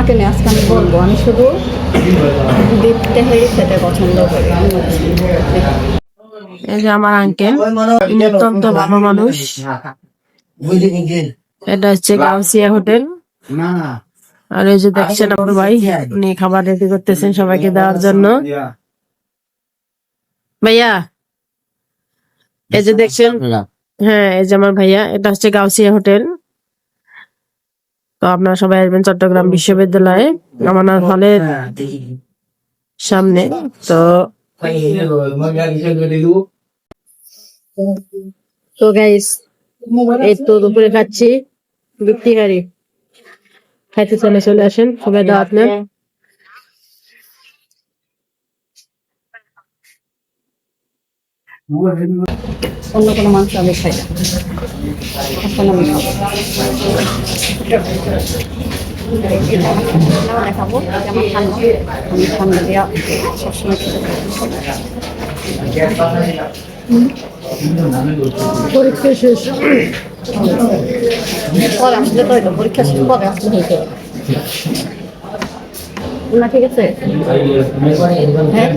আমাকে নিয়ে আজকে আমি বলবো, আমি শুধু বিফ তেহারি খেতে পছন্দ করি। এই যে আমার আঙ্কেল, ইনি অত্যন্ত ভালো মানুষ। এটা হচ্ছে গাউসিয়া হোটেল। আর এই যে দেখছেন আমার ভাই, উনি খাবার রেডি করতেছেন সবাইকে দেওয়ার জন্য। ভাইয়া এই যে দেখছেন, হ্যাঁ এই যে আমার ভাইয়া, এটা হচ্ছে গাউসিয়া হোটেল। তো আপনারা সবাই আসবেন চট্টগ্রাম বিশ্ববিদ্যালয়ে আমানত হলের সামনে। তো তো গাইস, এই তো দুপুরে খাচ্ছি বিফ তেহারি। খাইতে চলে আসেন সবাই, দাওয়াত নেন। অন্য কোনো মাংস আমি খাই না, এখন আমি খাবো। দেখাবো যেমন ঠান্ডা, আমি ঠান্ডা দেওয়া সবসময় খেতে পারি। পরীক্ষা শেষ, পরে আসলে তো হইতো, পরীক্ষা শেষ পরে আসলে হইতো না। ঠিক আছে, হ্যাঁ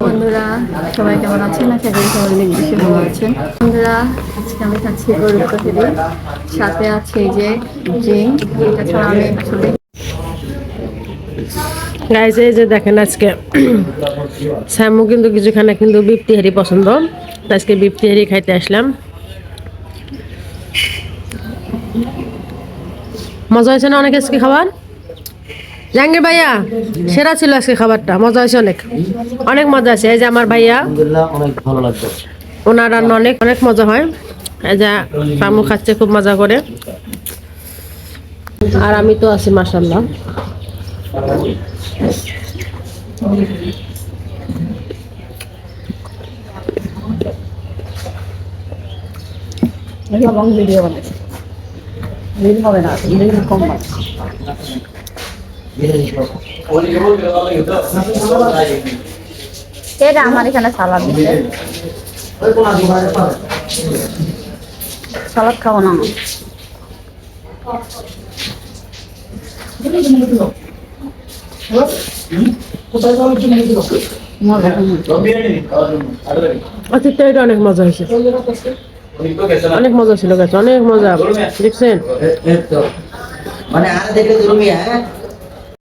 বন্ধুরা সবাই কেমন আছেন? আশা করি সবাই অনেক বেশি ভালো আছেন। বন্ধুরা আজকে আমি খাচ্ছি গরুর কচুরি, সাথে আছে এই যে জিম। এটা ছাড়া আমি আসলে গাইস এই যে দেখেন আজকে স্যামু কিন্তু কিছু খানা কিন্তু বিফ তেহারি পছন্দ, তো আজকে বিফ তেহারি খাইতে আসলাম। মজা হয়েছে না অনেক আজকে খাবার? জাহাঙ্গীর ভাইয়া সেরা ছিল আজকে খাবারটা, মজা হয়েছে অনেক, অনেক মজা আছে। এই যে আমার ভাইয়া, অনেক ভালো লাগবে, ওনার রান্না অনেক অনেক মজা হয়। এই যে স্যামু খাচ্ছে খুব মজা করে, আর আমি তো আছি মাশাআল্লাহ। লং ভিডিও বানাচ্ছি, রিল হবে না, রিল কম বানাচ্ছি। এটা আমার এখানে সালাদ দিচ্ছে, সালাদ খাবো না আমি। অতীতটা এটা অনেক মজা হয়েছে, অনেক মজা ছিল, গেছে অনেক মজা, দেখছেন? মানে আর দেখে তুমি